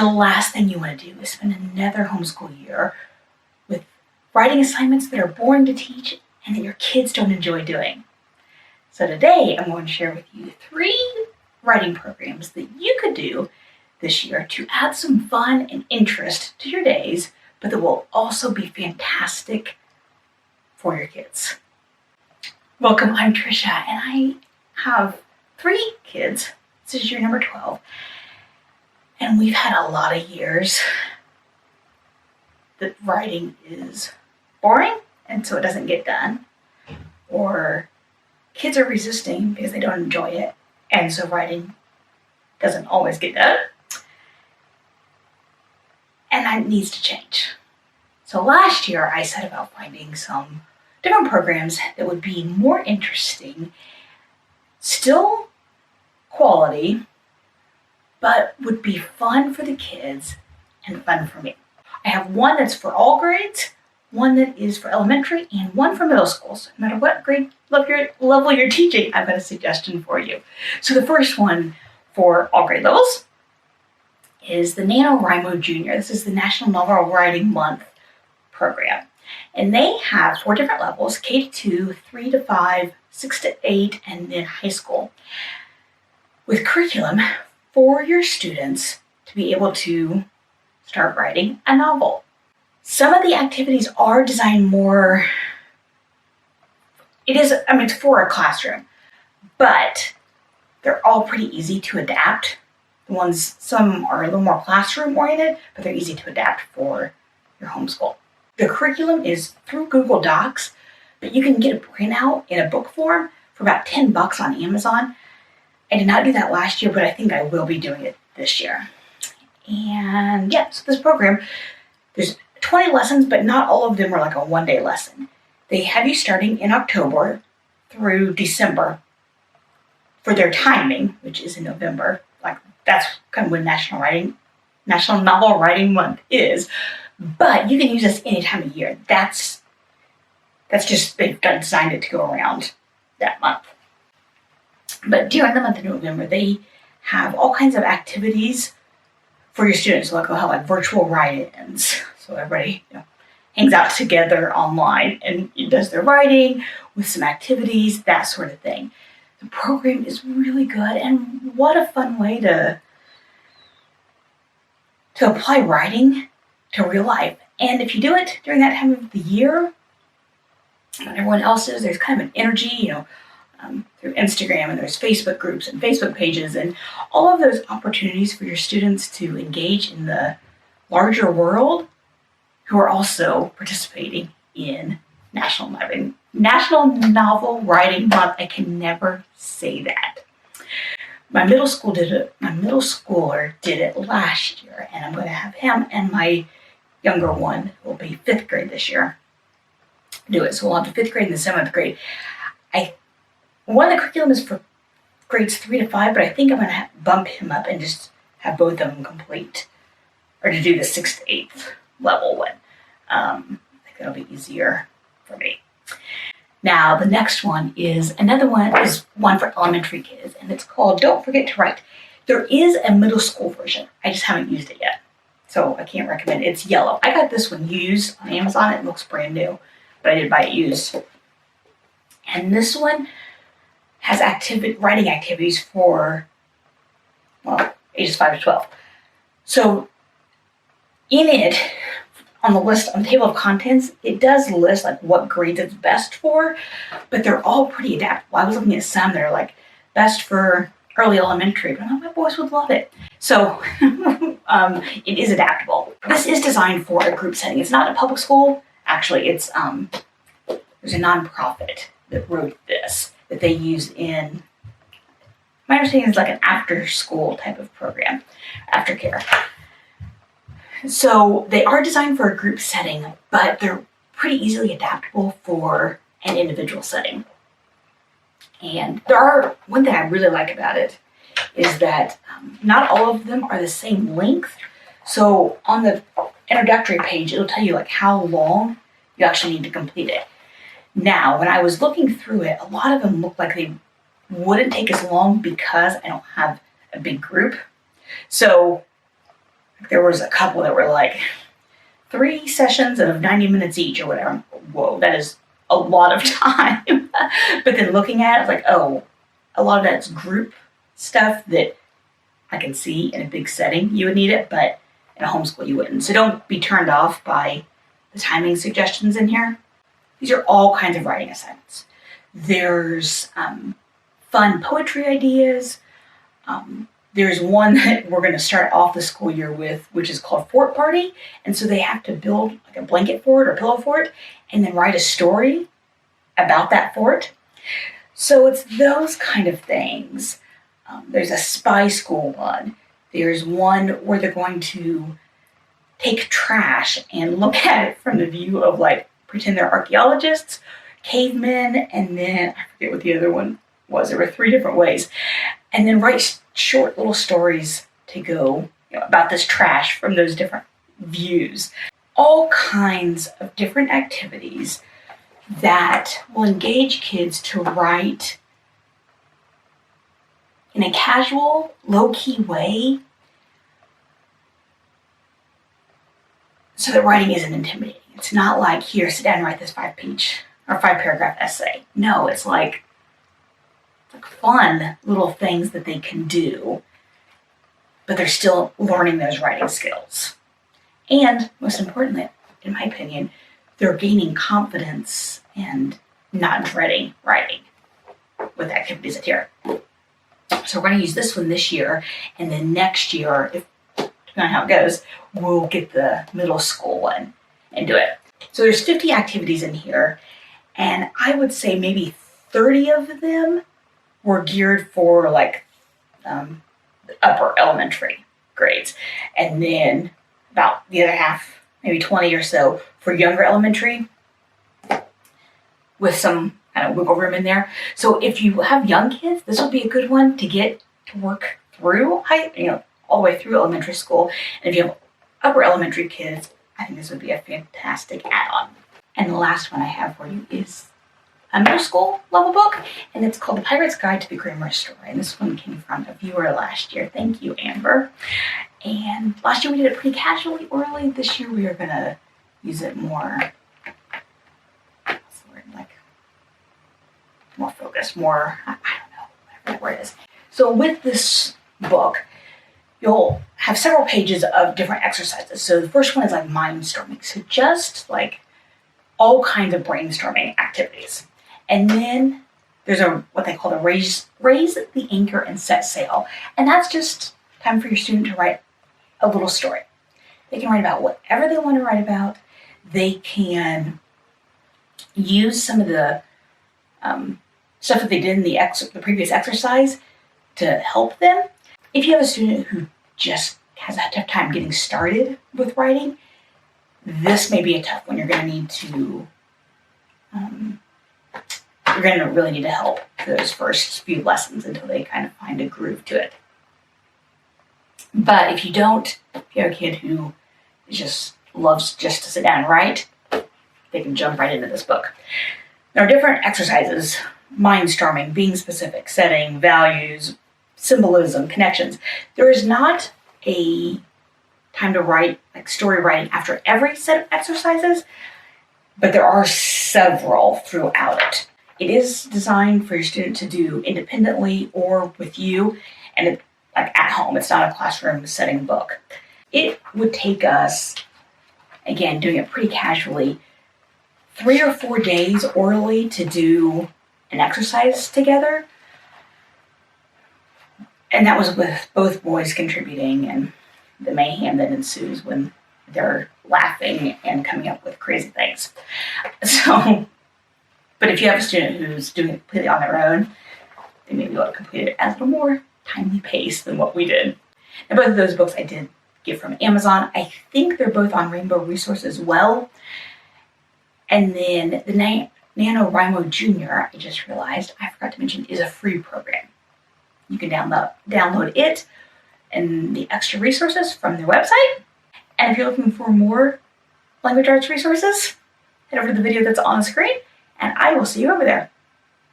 the last thing you want to do is spend another homeschool year with writing assignments that are boring to teach and that your kids don't enjoy doing. So today I'm going to share with you 3 writing programs that you could do this year to add some fun and interest to your days, but that will also be fantastic for your kids. Welcome, I'm Tricia, and I have 3 kids. This is year number 12. And we've had a lot of years that writing is boring, and so it doesn't get done. Or kids are resisting because they don't enjoy it, and so writing doesn't always get done. And that needs to change. So last year I set about finding some different programs that would be more interesting, still quality, but would be fun for the kids and fun for me. I have one that's for all grades, one that is for elementary, and one for middle school. So no matter what grade level you're teaching, I've got a suggestion for you. So the first one for all grade levels is the NaNoWriMo Junior. This is the National Novel Writing Month program. And they have 4 different levels: K-2, 3-5, 6-8, and then high school, with curriculum for your students to be able to start writing a novel. Some of the activities are designed more, it's for a classroom, but they're all pretty easy to adapt. Some are a little more classroom oriented, but they're easy to adapt for your homeschool. The curriculum is through Google Docs, but you can get a printout in a book form for about $10 on Amazon. I did not do that last year, but I think I will be doing it this year. And yeah, so this program, there's 20 lessons, but not all of them are like a one-day lesson. They have you starting in October through December for their timing, which is in November. Like that's kind of when National Novel Writing Month is. But you can use this any time of year. That's just, they've designed it to go around that month. But during the month of November, they have all kinds of activities for your students. Like they'll have like virtual write-ins. So everybody hangs out together online and does their writing with some activities, that sort of thing. The program is really good, and what a fun way to apply writing to real life. And if you do it during that time of the year, when everyone else is, there's kind of an energy, through Instagram, and there's Facebook groups and Facebook pages and all of those opportunities for your students to engage in the larger world who are also participating in National Novel Writing Month. I can never say that. My middle schooler did it last year, and I'm going to have him and my younger one, who will be 5th grade this year, do it. So we'll have the 5th grade and the 7th grade. One of the curriculum is for grades 3-5, but I think I'm going to bump him up and just have both of them complete, or to do the 6th to 8th level one. I think that'll be easier for me. Now, the next one is one for elementary kids, and it's called Don't Forget to Write. There is a middle school version. I just haven't used it yet, so I can't recommend it. It's yellow. I got this one used on Amazon. It looks brand new, but I did buy it used. And this one has writing activities for, ages 5 to 12. So in it, on the table of contents, it does list like what grades it's best for, but they're all pretty adaptable. I was looking at some that are like best for early elementary, but my boys would love it. So it is adaptable. This is designed for a group setting. It's not a public school. Actually, it's there's a nonprofit that wrote this that they use in, my understanding is like an after-school type of program, aftercare. So they are designed for a group setting, but they're pretty easily adaptable for an individual setting. And one thing I really like about it is that not all of them are the same length. So on the introductory page, it'll tell you like how long you actually need to complete it. Now, when I was looking through it, a lot of them looked like they wouldn't take as long because I don't have a big group. So There was a couple that were like 3 sessions of 90 minutes each or whatever. Whoa, that is a lot of time. But then looking at it, I was like, oh, a lot of that's group stuff that I can see in a big setting you would need it, but in a homeschool you wouldn't. So don't be turned off by the timing suggestions in here. These are all kinds of writing assignments. There's fun poetry ideas. There's one that we're going to start off the school year with, which is called Fort Party. And so they have to build like a blanket fort or pillow fort and then write a story about that fort. So it's those kind of things. There's a spy school one. There's one where they're going to take trash and look at it from the view of like, pretend they're archaeologists, cavemen, and then I forget what the other one was. There were 3 different ways. And then write short little stories to go about this trash from those different views. All kinds of different activities that will engage kids to write in a casual, low-key way so that writing isn't intimidating. It's not like, here, sit down and write this 5-page or 5-paragraph essay. No, it's like fun little things that they can do, but they're still learning those writing skills. And most importantly, in my opinion, they're gaining confidence and not dreading writing with activities at here. So we're going to use this one this year, and then next year, if depending on how it goes, we'll get the middle school one and do it. So there's 50 activities in here, and I would say maybe 30 of them were geared for like upper elementary grades, and then about the other half, maybe 20 or so, for younger elementary, with some kind of wiggle room in there. So if you have young kids, this would be a good one to get to work through all the way through elementary school. And if you have upper elementary kids, I think this would be a fantastic add-on. And the last one I have for you is a middle school level book, and it's called The Pirate's Guide to the Grammar Story. And this one came from a viewer last year. Thank you, Amber. And last year we did it pretty casually early. This year we are going to use it more, what's the word, like more focused, more, I don't know, whatever that word is. So with this book, you'll have several pages of different exercises. So the first one is like mindstorming. So just like all kinds of brainstorming activities. And then there's what they call the raise the anchor and set sail. And that's just time for your student to write a little story. They can write about whatever they want to write about. They can use some of the stuff that they did in the previous exercise to help them. If you have a student who just has a tough time getting started with writing, this may be a tough one. You're going to need to you're going to really need to help those first few lessons until they kind of find a groove to it. But if you have a kid who loves just to sit down and write, they can jump right into this book. There are different exercises: mindstorming, being specific, setting, values, symbolism, connections. There is not a time to write, like story writing, after every set of exercises, but there are several throughout it. It is designed for your student to do independently or with you, and like at home. It's not a classroom setting book. It would take us, again, doing it pretty casually, 3 or 4 days orally to do an exercise together. And that was with both boys contributing and the mayhem that ensues when they're laughing and coming up with crazy things. So, but if you have a student who's doing it completely on their own, they may be able to complete it at a little more timely pace than what we did. And both of those books I did get from Amazon. I think they're both on Rainbow Resources as well. And then the NaNoWriMo Junior, I just realized, I forgot to mention, is a free program. You can download it and the extra resources from their website. And if you're looking for more language arts resources, head over to the video that's on the screen, and I will see you over there.